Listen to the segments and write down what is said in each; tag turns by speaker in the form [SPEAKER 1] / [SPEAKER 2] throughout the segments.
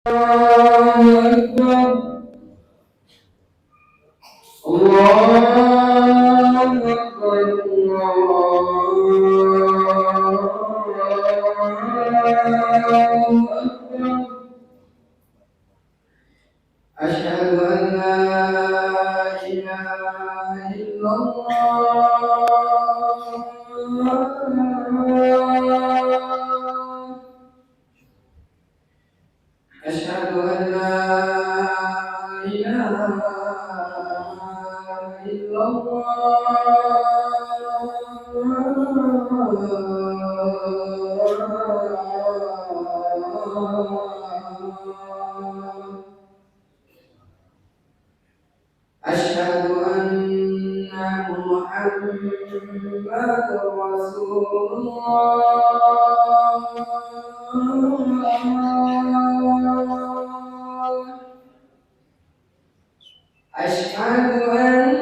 [SPEAKER 1] أشهد أن لا إله إلا الله. أشهد أن لا إله إلا الله. أشهد أن محمدا رسول الله. أشهد أن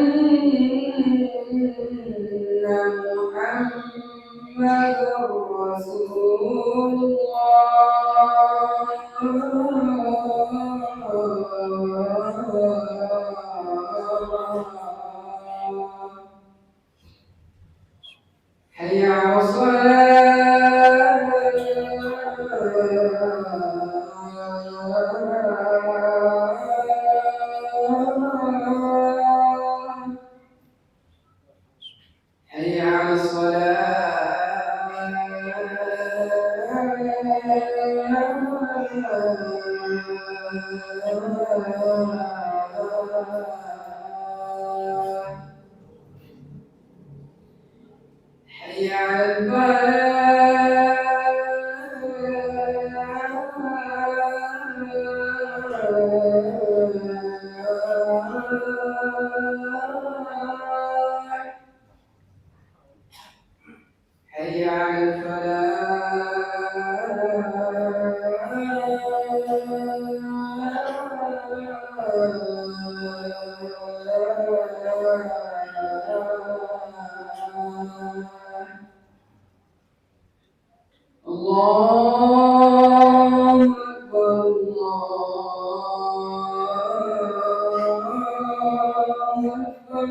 [SPEAKER 1] محمدا رسول الله. حي على الصلاة. حي على الصلاة. حي على الفلاح. حي على الفلاح. الله أكبر الله أكبر.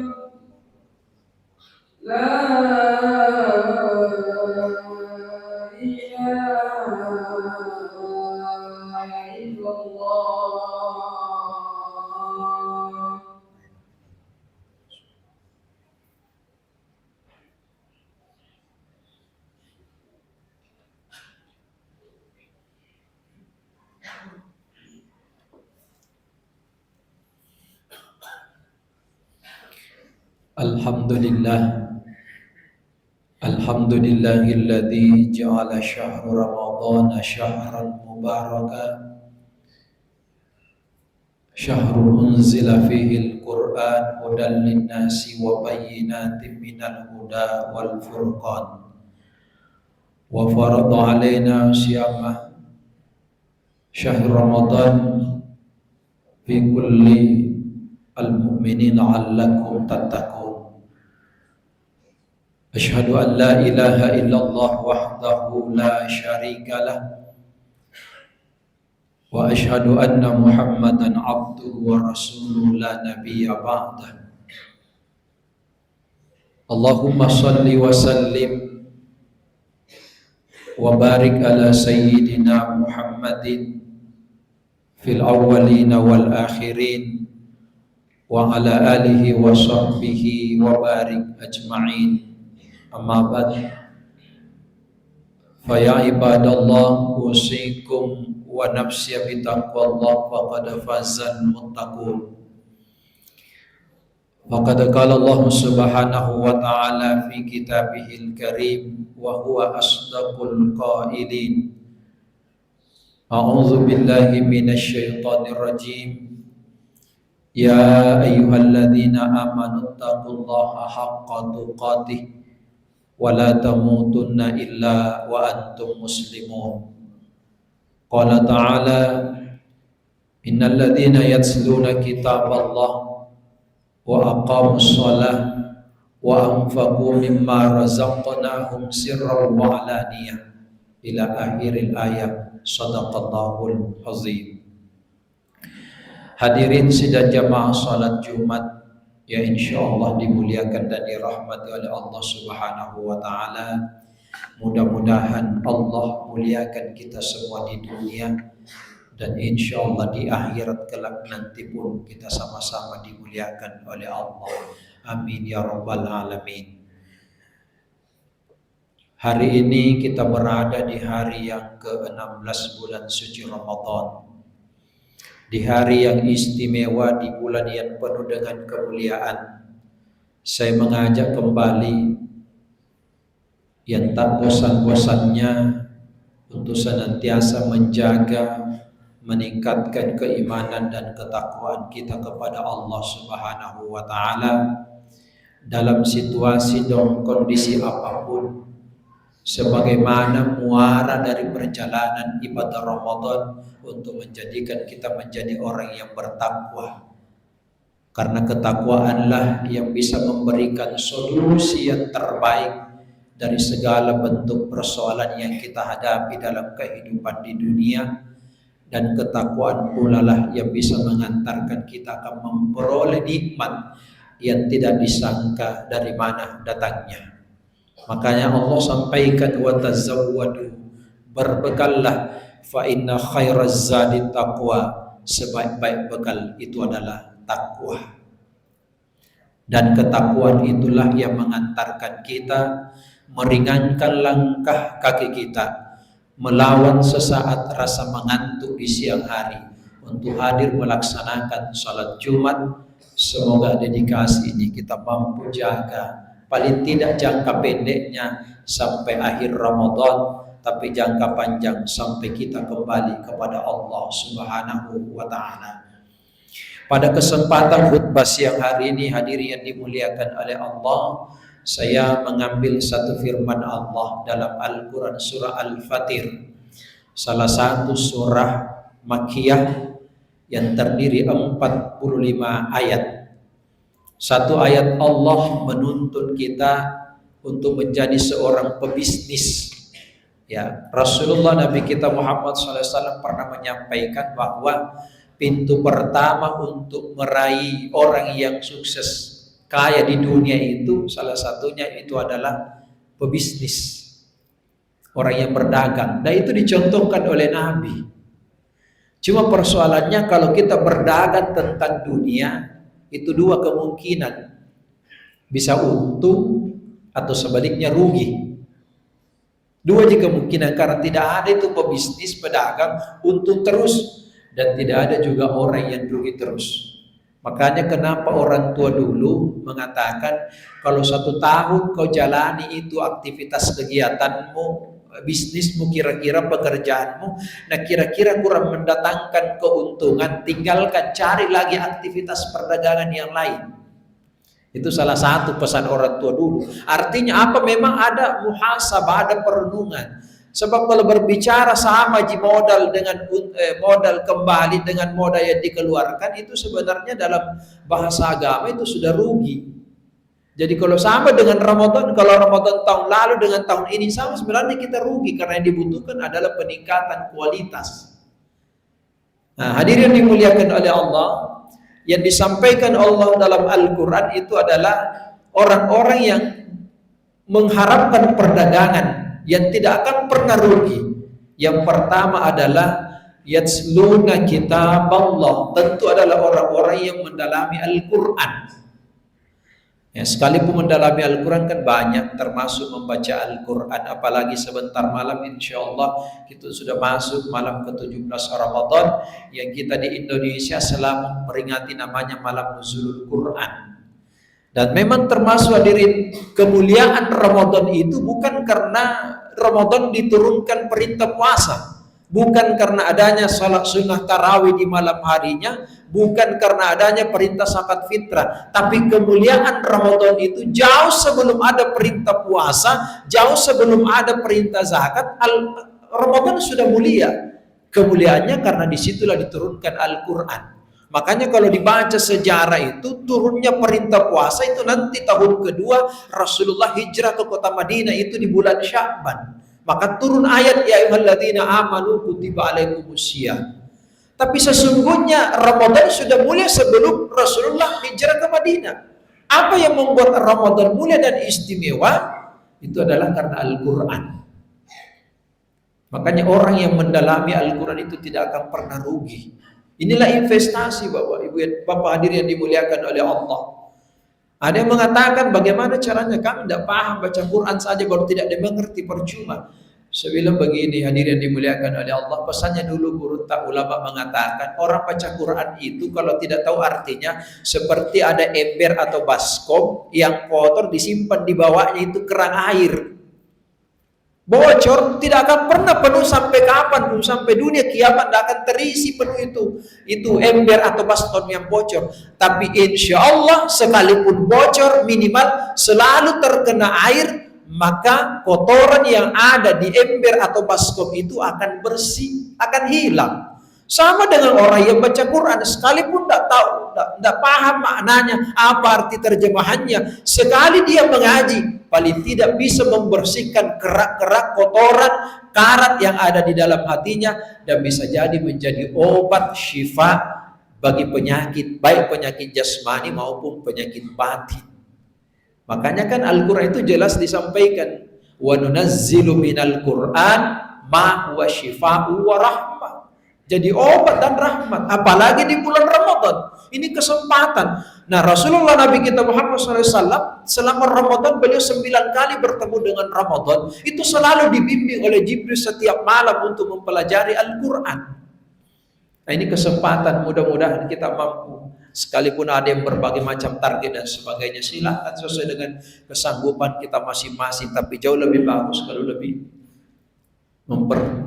[SPEAKER 1] لا إله إلا الله.
[SPEAKER 2] Alhamdulillahilladzi ja'ala syahra Ramadhana syahran mubarakan syahrun unzila fihi al-Qur'an hudan lin-nasi wa bayyinatin minal huda wal furqan wa farada alaina siyamah syahr Ramadan fi kulli al-mu'minin 'allakum tattaqun. Asyhadu an la ilaha illallah wahdahu la syarika lah wa asyhadu anna Muhammadan abduhu wa rasuluhu la nabiyya ba'dah. Allahumma salli wa sallim wa barik ala sayyidina Muhammadin fil awwalina wal akhirin wa ala alihi wa sahbihi wa barik ajma'in. Amma ba'd, fa ya ibadallah usikum wa nafsiya bi taqwallah faqad fazal muttaqun. Faqad qala Allah subhanahu wa ta'ala fi kitabihil karim wa huwa asdaqul qailin. A'udzu billahi minasy syaithanir rajim. Ya ayyuhalladzina amanu taqullaha haqqa tuqatih wa la tamutunna illa wa antum muslimun. Qala ta'ala innal ladzina yatluna kitaballah wa aqamus shalah wa anfaqu mimma razaqnahum sirran wa alaniyah ila akhiril ayat. Shadaqallahul azim. Hadirin sidang jamaah salat Jumat ya insyaallah dimuliakan dan dirahmati oleh Allah Subhanahu wa taala. Mudah-mudahan Allah muliakan kita semua di dunia dan insyaallah di akhirat kelak nanti pun kita sama-sama dimuliakan oleh Allah. Amin ya rabbal alamin. Hari ini kita berada di hari yang ke-16 bulan suci Ramadan. Di hari yang istimewa, di bulan yang penuh dengan kemuliaan, saya mengajak kembali yang tak bosan-bosannya untuk senantiasa menjaga, meningkatkan keimanan dan ketakwaan kita kepada Allah Subhanahu wa taala dalam situasi dan kondisi apapun, sebagaimana muara dari perjalanan ibadah Ramadan untuk menjadikan kita menjadi orang yang bertakwa. Karena ketakwaanlah yang bisa memberikan solusi yang terbaik dari segala bentuk persoalan yang kita hadapi dalam kehidupan di dunia, dan ketakwaan pula lah yang bisa mengantarkan kita akan memperoleh nikmat yang tidak disangka dari mana datangnya. Makanya Allah sampaikan wa tazawwadu, berbekallah, fa inna khairaz zadi taqwa, sebaik-baik bekal itu adalah takwa. Dan ketakwaan itulah yang mengantarkan kita meringankan langkah kaki kita, melawan sesaat rasa mengantuk di siang hari untuk hadir melaksanakan salat Jumat. Semoga dedikasi ini kita mampu jaga, paling tidak jangka pendeknya sampai akhir Ramadan, tapi jangka panjang sampai kita kembali kepada Allah Subhanahu wa taala. Pada kesempatan khutbah siang hari ini, hadirin yang dimuliakan oleh Allah, saya mengambil satu firman Allah dalam Al-Quran surah Al-Fatir, salah satu surah Makkiyah yang terdiri 45 ayat. Satu ayat Allah menuntun kita untuk menjadi seorang pebisnis. Ya, Rasulullah Nabi kita Muhammad SAW pernah menyampaikan bahwa pintu pertama untuk meraih orang yang sukses kaya di dunia itu, salah satunya itu adalah pebisnis, orang yang berdagang. Dan itu dicontohkan oleh Nabi. Cuma persoalannya kalau kita berdagang tentang dunia, itu dua kemungkinan, bisa untung atau sebaliknya rugi. Dua aja kemungkinan, karena tidak ada itu pebisnis pedagang untung terus, dan tidak ada juga orang yang rugi terus. Makanya kenapa orang tua dulu mengatakan kalau 1 tahun kau jalani itu aktivitas kegiatanmu, bisnismu, kira-kira pekerjaanmu, nah kira-kira kurang mendatangkan keuntungan, tinggalkan, cari lagi aktivitas perdagangan yang lain. Itu salah satu pesan orang tua dulu. Artinya apa? Memang ada muhasabah, ada perenungan. Sebab kalau berbicara sama ji modal dengan modal kembali dengan modal yang dikeluarkan, itu sebenarnya dalam bahasa agama itu sudah rugi. Jadi kalau sama dengan Ramadan, kalau Ramadan tahun lalu dengan tahun ini sama, sebenarnya kita rugi, karena yang dibutuhkan adalah peningkatan kualitas. Nah, hadirin dimuliakan oleh Allah, yang disampaikan Allah dalam Al-Quran itu adalah orang-orang yang mengharapkan perdagangan yang tidak akan pernah rugi. Yang pertama adalah yatsluna kitab Allah, tentu adalah orang-orang yang mendalami Al-Quran. Ya, sekalipun mendalami Al-Quran kan banyak, termasuk membaca Al-Quran, apalagi sebentar malam insyaallah kita sudah masuk malam ke-17 Ramadan, yang kita di Indonesia selalu memperingati namanya malam nuzulul Quran. Dan memang termasuk hadirin kemuliaan Ramadan itu bukan karena Ramadan diturunkan perintah puasa, bukan karena adanya salat sunnah tarawih di malam harinya, bukan karena adanya perintah zakat fitrah, tapi kemuliaan Ramadan itu jauh sebelum ada perintah puasa, jauh sebelum ada perintah zakat. Ramadan sudah mulia. Kemuliaannya karena disitulah diturunkan Al-Quran. Makanya kalau dibaca sejarah itu, turunnya perintah puasa itu nanti tahun kedua Rasulullah hijrah ke kota Madinah, itu di bulan Sya'ban. Maka turun ayat ya ayyuhalladzina amanu kutiba alaikumusiyam. Tapi sesungguhnya Ramadan sudah mulia sebelum Rasulullah hijrah ke Madinah. Apa yang membuat Ramadan mulia dan istimewa? Itu adalah karena Al-Quran. Makanya orang yang mendalami Al-Quran itu tidak akan pernah rugi. Inilah investasi Bapak Ibu, Bapak hadirin yang dimuliakan oleh Allah. Ada yang mengatakan bagaimana caranya, kami tidak paham, baca Quran saja baru tidak dimengerti, percuma. Saya bilang begini, hadirin yang dimuliakan oleh Allah, pesannya dulu guru tak ulama mengatakan orang baca Quran itu kalau tidak tahu artinya seperti ada ember atau baskom yang kotor disimpan di bawahnya itu keran air. Bocor, tidak akan pernah penuh sampai kapan pun, sampai dunia kiamat tidak akan terisi penuh itu ember atau baskom yang bocor. Tapi insya Allah sekalipun bocor minimal selalu terkena air, maka kotoran yang ada di ember atau baskom itu akan bersih, akan hilang. Sama dengan orang yang baca Quran, sekalipun tidak tahu, tidak paham maknanya, apa arti terjemahannya, sekali dia mengaji, paling tidak bisa membersihkan kerak-kerak kotoran, karat yang ada di dalam hatinya, dan bisa jadi menjadi obat syifa bagi penyakit, baik penyakit jasmani maupun penyakit batin. Makanya kan Al-Quran itu jelas disampaikan, wa nunazzilu minal Quran ma huwa syifa'u wa rahmah. Jadi obat dan rahmat, apalagi di bulan Ramadan. Ini kesempatan. Nah, Rasulullah Nabi kita Muhammad SAW selama Ramadan beliau 9 kali bertemu dengan Ramadan. Itu selalu dibimbing oleh Jibril setiap malam untuk mempelajari Al-Quran. Nah, ini kesempatan, mudah-mudahan kita mampu. Sekalipun ada yang berbagai macam target dan sebagainya, silakan sesuai dengan kesanggupan kita masing-masing. Tapi jauh lebih bagus kalau lebih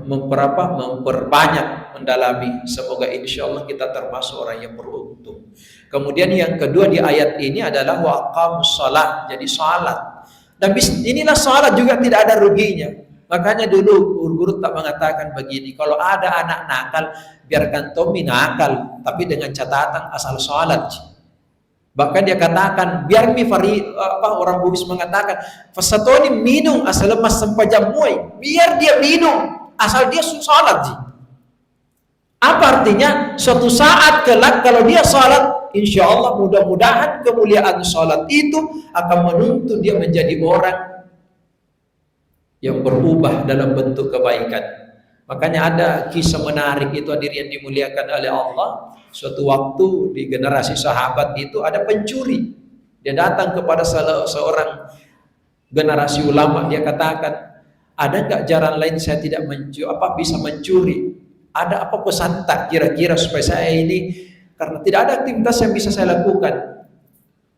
[SPEAKER 2] memperbanyak, mendalami. Semoga insya Allah kita termasuk orang yang beruntung. Kemudian yang kedua di ayat ini adalah wa aqamus shalah, jadi salat. Dan inilah salat juga tidak ada ruginya. Makanya dulu guru-guru tak mengatakan begini, kalau ada anak nakal, biarkan Tommy nakal, tapi dengan catatan asal salat. Bahkan dia katakan, biar orang Bugis mengatakan, fasatoni minum asal lemas sempajamuai, biar dia minum asal dia salat. Apa artinya? Suatu saat kelak kalau dia salat, insya Allah mudah-mudahan kemuliaan salat itu akan menuntun dia menjadi orang yang berubah dalam bentuk kebaikan. Makanya ada kisah menarik itu hadirin yang dimuliakan oleh Allah. Suatu waktu di generasi sahabat itu ada pencuri. Dia datang kepada seorang generasi ulama, dia katakan, ada nggak jalan lain saya tidak bisa mencuri? Ada apa pesan tak kira-kira supaya saya ini, karena tidak ada aktivitas yang bisa saya lakukan.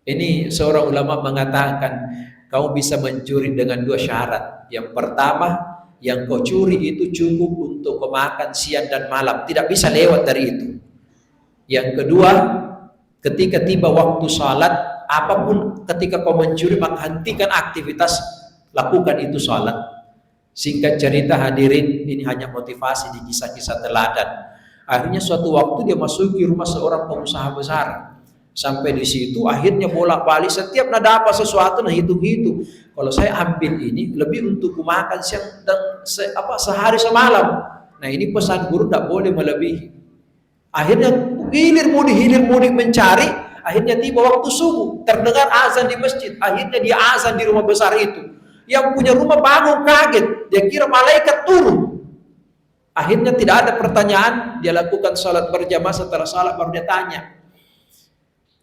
[SPEAKER 2] Ini seorang ulama mengatakan, kamu bisa mencuri dengan 2 syarat. Yang pertama, yang kau curi itu cukup untuk kau makan siang dan malam, tidak bisa lewat dari itu. Yang kedua, ketika tiba waktu salat, apapun ketika kau mencuri, maka hentikan aktivitas, lakukan itu salat. Singkat cerita hadirin, ini hanya motivasi di kisah-kisah teladan. Akhirnya suatu waktu dia masuki rumah seorang pengusaha besar. Sampai di situ akhirnya bolak-balik, setiap nada apa sesuatu nah hitung-hitung. Kalau saya ambil ini lebih untuk makan siang dan sehari semalam. Nah, ini pesan guru tidak boleh melebihi. Akhirnya hilir mudik mencari. Akhirnya tiba waktu subuh, terdengar azan di masjid. Akhirnya dia azan di rumah besar itu. Yang punya rumah bangun kaget, dia kira malaikat turun. Akhirnya tidak ada pertanyaan, dia lakukan salat berjamaah. Setelah salat baru dia tanya,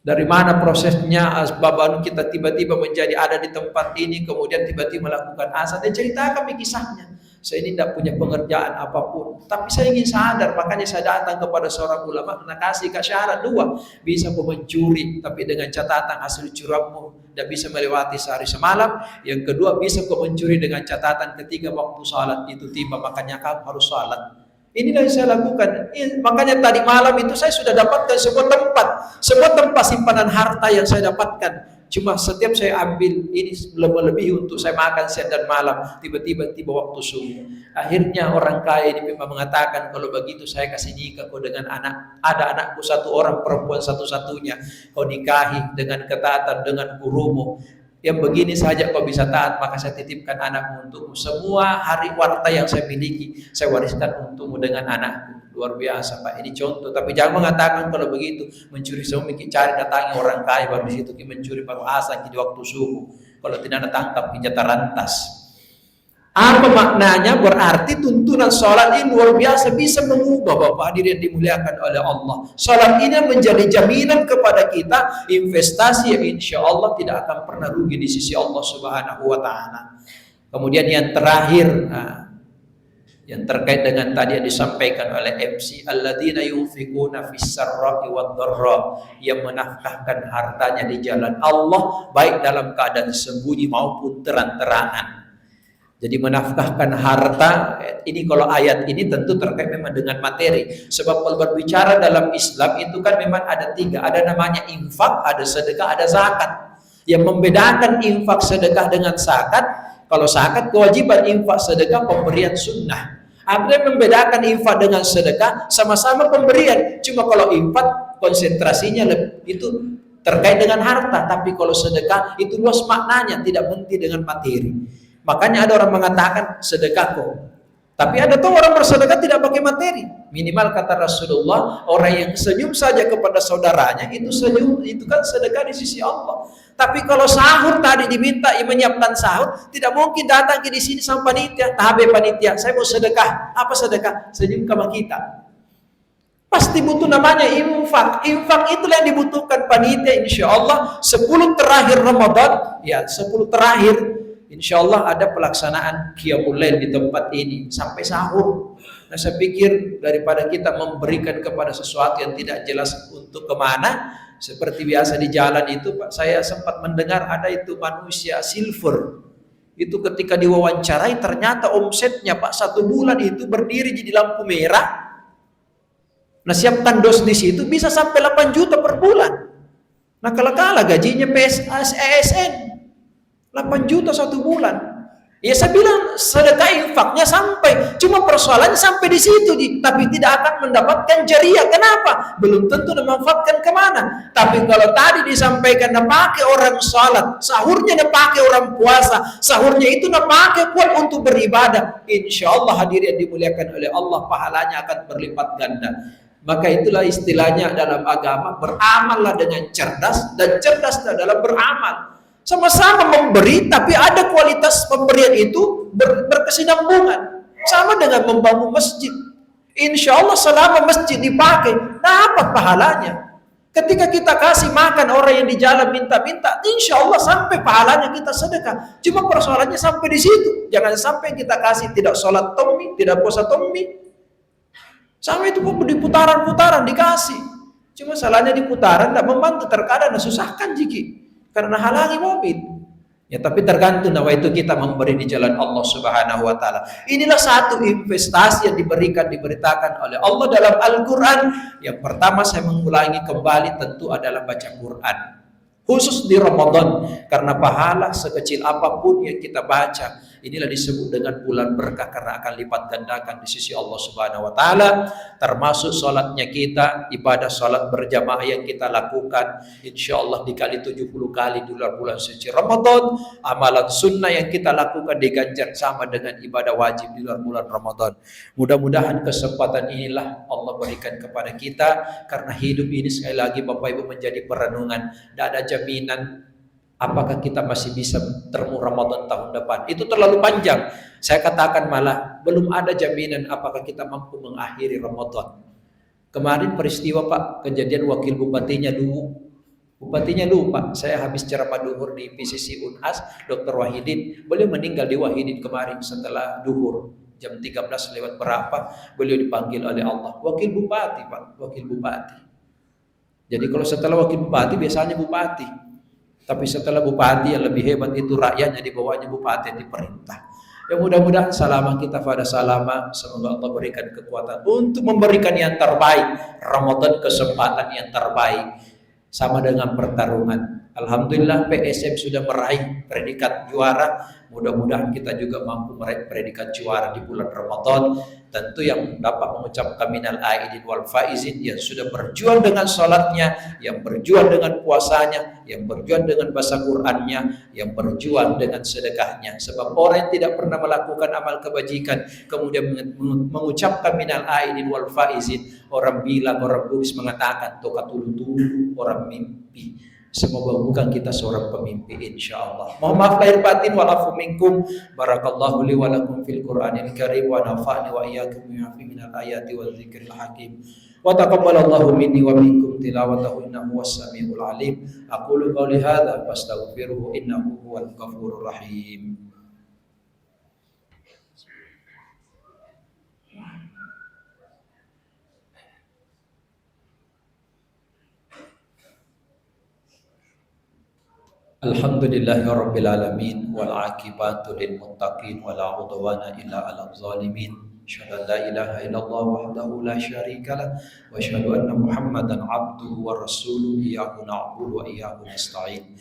[SPEAKER 2] dari mana prosesnya asbab kita tiba-tiba menjadi ada di tempat ini, kemudian tiba-tiba melakukan azan. Dan ceritakan kisahnya. Saya ini tidak punya pengerjaan apapun, tapi saya ingin sadar, makanya saya datang kepada seorang ulama, nak kasih syarat 2, bisa kau mencuri, tapi dengan catatan hasil curianmu tidak bisa melewati sehari semalam. Yang kedua, bisa kau mencuri dengan catatan ketika waktu salat itu tiba, makanya kamu harus salat. Inilah yang saya lakukan. Makanya tadi malam itu saya sudah dapatkan sebuah tempat simpanan harta yang saya dapatkan. Cuma setiap saya ambil ini lebih untuk saya makan siang dan malam. Tiba-tiba waktu subuh. Akhirnya orang kaya ini memang mengatakan, kalau begitu saya kasih nikah kau dengan anak. Ada anakku 1 orang, perempuan satu-satunya. Kau nikahi dengan ketaatan dengan gurumu. Yang begini saja kau bisa taat, maka saya titipkan anakmu untukmu. Semua hari warta yang saya miliki, saya wariskan untukmu dengan anakku. Luar biasa Pak, ini contoh. Tapi jangan mengatakan kalau begitu, mencuri semua, cari datangi orang kaya, baru di situ mencuri baru asal di waktu subuh. Kalau tidak ada tangkap, jatah rantas. Apa maknanya? Berarti tuntunan sholat ini luar biasa, bisa mengubah Bapak hadirin dimuliakan oleh Allah. Sholat ini menjadi jaminan kepada kita, investasi yang insya Allah tidak akan pernah rugi di sisi Allah Subhanahu wa Ta'ala. Kemudian yang terakhir, yang terkait dengan tadi yang disampaikan oleh MC, alladzina yunfikuna fis sarra'i wad dharra, yang menafkahkan hartanya di jalan Allah baik dalam keadaan sembunyi maupun terang-terangan. Jadi menafkahkan harta ini, kalau ayat ini tentu terkait memang dengan materi. Sebab kalau berbicara dalam Islam itu kan memang ada tiga, ada namanya infak, ada sedekah, ada zakat. Yang membedakan infak, sedekah dengan zakat, kalau zakat kewajiban, infak, sedekah pemberian sunnah. Apa yang membedakan infak dengan sedekah? Sama-sama pemberian. Cuma kalau infak konsentrasinya itu terkait dengan harta, tapi kalau sedekah itu luas maknanya, tidak berhenti dengan materi. Makanya ada orang mengatakan sedekah kok. Tapi ada tuh orang bersedekah tidak pakai materi. Minimal kata Rasulullah, orang yang senyum saja kepada saudaranya itu senyum, itu kan sedekah di sisi Allah. Tapi kalau sahur tadi diminta menyiapkan sahur, tidak mungkin datang ke di sini sama panitia, tabe panitia, saya mau sedekah. Apa sedekah? Senyum sama kita. Pasti butuh namanya infak. Infak itulah yang dibutuhkan panitia insya Allah. 10 terakhir Ramadan, ya 10 terakhir insya Allah ada pelaksanaan Qiyamul Lail di tempat ini sampai sahur. Nah saya pikir daripada kita memberikan kepada sesuatu yang tidak jelas untuk kemana, seperti biasa di jalan itu Pak, saya sempat mendengar ada itu manusia silver. Itu ketika diwawancarai ternyata omsetnya Pak 1 bulan itu berdiri jadi lampu merah. Nah siapkan dos di situ bisa sampai 8 juta per bulan. Nah kala-kala gajinya ASN 8 juta 1 bulan. Ya saya bilang sedekah infaknya sampai, cuma persoalannya sampai di situ, tapi tidak akan mendapatkan jariah. Kenapa? Belum tentu dimanfaatkan kemana. Tapi kalau tadi disampaikan pakai orang sholat, sahurnya pakai orang puasa, sahurnya itu pakai kuat untuk beribadah, insya Allah hadirin dimuliakan oleh Allah, pahalanya akan berlipat ganda. Maka itulah istilahnya dalam agama, beramallah dengan cerdas, dan cerdas dalam beramal. Sama-sama memberi, tapi ada kualitas pemberian itu berkesinambungan. Sama dengan membangun masjid. Insya Allah selama masjid dipakai, dapat pahalanya. Ketika kita kasih makan orang yang di jalan minta-minta, insya Allah sampai pahalanya kita sedekah. Cuma persoalannya sampai di situ. Jangan sampai kita kasih tidak sholat tommi, tidak puasa tommi. Sama itu pun di putaran-putaran dikasih. Cuma salahnya di putaran tidak membantu, terkadang susahkan jiki. Karena halangi mobil. Ya tapi tergantung itu kita memberi di jalan Allah Subhanahu wa Ta'ala. Inilah satu investasi yang diberitakan oleh Allah dalam Al-Quran. Yang pertama saya mengulangi kembali tentu adalah baca Quran. Khusus di Ramadan, karena pahala sekecil apapun yang kita baca, inilah disebut dengan bulan berkah karena akan lipat gandakan di sisi Allah Subhanahu wa Ta'ala. Termasuk sholatnya kita, ibadah sholat berjamaah yang kita lakukan, insya Allah dikali 70 kali di bulan suci Ramadan. Amalan sunnah yang kita lakukan diganjar sama dengan ibadah wajib di luar bulan Ramadan. Mudah-mudahan kesempatan inilah Allah berikan kepada kita, karena hidup ini sekali lagi Bapak Ibu menjadi perenungan. Tidak ada jaminan apakah kita masih bisa termu Ramadan tahun depan. Itu terlalu panjang. Saya katakan malah belum ada jaminan apakah kita mampu mengakhiri Ramadan. Kemarin peristiwa Pak, kejadian wakil bupatinya lupa. Saya habis ceramah duhur di PCC Unhas, Dr. Wahidin. Beliau meninggal di Wahidin kemarin setelah duhur. Jam 13 lewat berapa, beliau dipanggil oleh Allah. Wakil bupati Pak, wakil bupati. Jadi kalau setelah wakil bupati biasanya bupati. Tapi setelah bupati yang lebih hebat itu rakyatnya di bawahnya bupati yang diperintah. Ya mudah-mudahan salama kita pada salama. Semoga Allah berikan kekuatan untuk memberikan yang terbaik. Ramadan kesempatan yang terbaik. Sama dengan pertarungan. Alhamdulillah PSM sudah meraih predikat juara. Mudah-mudahan kita juga mampu meraih predikat juara di bulan Ramadan. Tentu yang dapat mengucapkan minal aidin wal faizin, yang sudah berjuang dengan salatnya, yang berjuang dengan puasanya, yang berjuang dengan baca Qur'annya, yang berjuang dengan sedekahnya. Sebab orang yang tidak pernah melakukan amal kebajikan kemudian mengucapkan minal aidin wal faizin, orang bilang, orang Bugis mengatakan toka tulu-tulu, orang mimpi. Semoga bukan kita seorang pemimpi insyaallah. Mohon maaf lahir batin walafu minkum. Barakallahu li wa lakum fil Qur'anil Karim wa nafa'ni wa iyyakum bima fihi minal ayati wa dzikril hakim. Wa taqabbalallahu minni wa minkum tilawatahu innahu was-sami'ul alim. Aqulu qouli hadza fastaghfiruhu innahu huwal ghafurur rahim. Alhamdulillahirabbil alamin wal aqibatu lil muttaqin wala udwana illa 'alal zalimin. Asyhadu an la ilaha illallah wahdahu la syarikalah wa asyhadu anna Muhammadan 'abduhu wa rasuluhu iyyahu na'budu wa iyyahu nasta'in.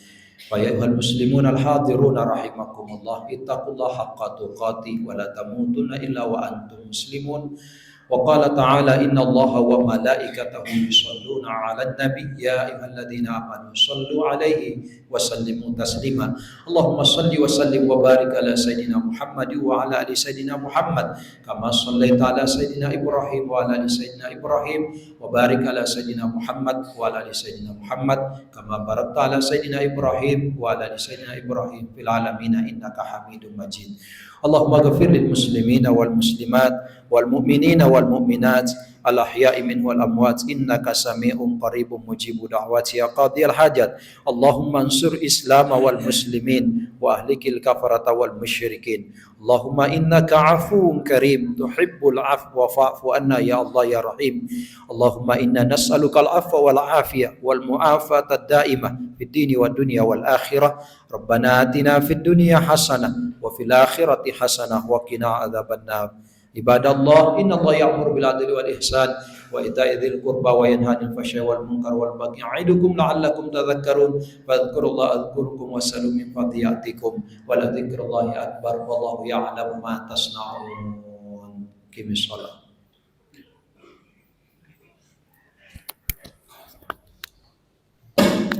[SPEAKER 2] Fa ya ayyuhal muslimun al hadiruna rahimakumullah, ittaqullaha haqqa tuqatih wa la tamutunna illa wa antum muslimun. Wa qala ta'ala innallaha wa malaikatahu yusholluna 'alan nabiy ya ayyuhalladzina amanu shallu 'alaihi wa sallimu taslima. Allahumma shalli wa sallim wa barik ala sayidina Muhammad wa ala ali sayidina Muhammad kama shallaita ala sayidina Ibrahim wa ala ali sayidina Ibrahim wa barik ala sayidina Muhammad wa ala ali sayidina Muhammad kama barakta ala sayidina Ibrahim wa ala ali sayidina Ibrahim fil alamin innaka Hamidum Majid. Allahumma ghafir lil muslimina wal muslimat wal mu'minina wal mu'minat al ahya'i minhum wal amwat innaka sami'un qaribun mujibud da'wati ya qadiyal hajat. Allahumma ansur islam wal muslimin wa ahlikil kafarata wal musyrikin. Allahumma innaka afuwun karim tuhibbul afwa fa'fu anna ya Allah ya Rahim. Allahumma inna nas'aluka al afwa wal afiyah wal mu'afata ad-daimah fid dini wad dunya wal akhirah. Rabbana atina fid dunya hasanah wa fil akhirati hasanah wa qina adzabannar. Ibadallah, innallaha ya'muru bil 'adli wal ihsan wa ita'i dzil qurba wa yanha 'anil fahsya'i wal munkar wal baghi ya'idukum la'allakum tadhakkarun. Fadhkurullaha adhkurkum wassalu min fadhiyatikum wa la dzikrullahi akbar wallahu ya'lamu ma tasna'un. Qimis shalah.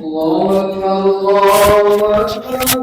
[SPEAKER 1] Allahu Akbar, Allahu Akbar. Asyhadu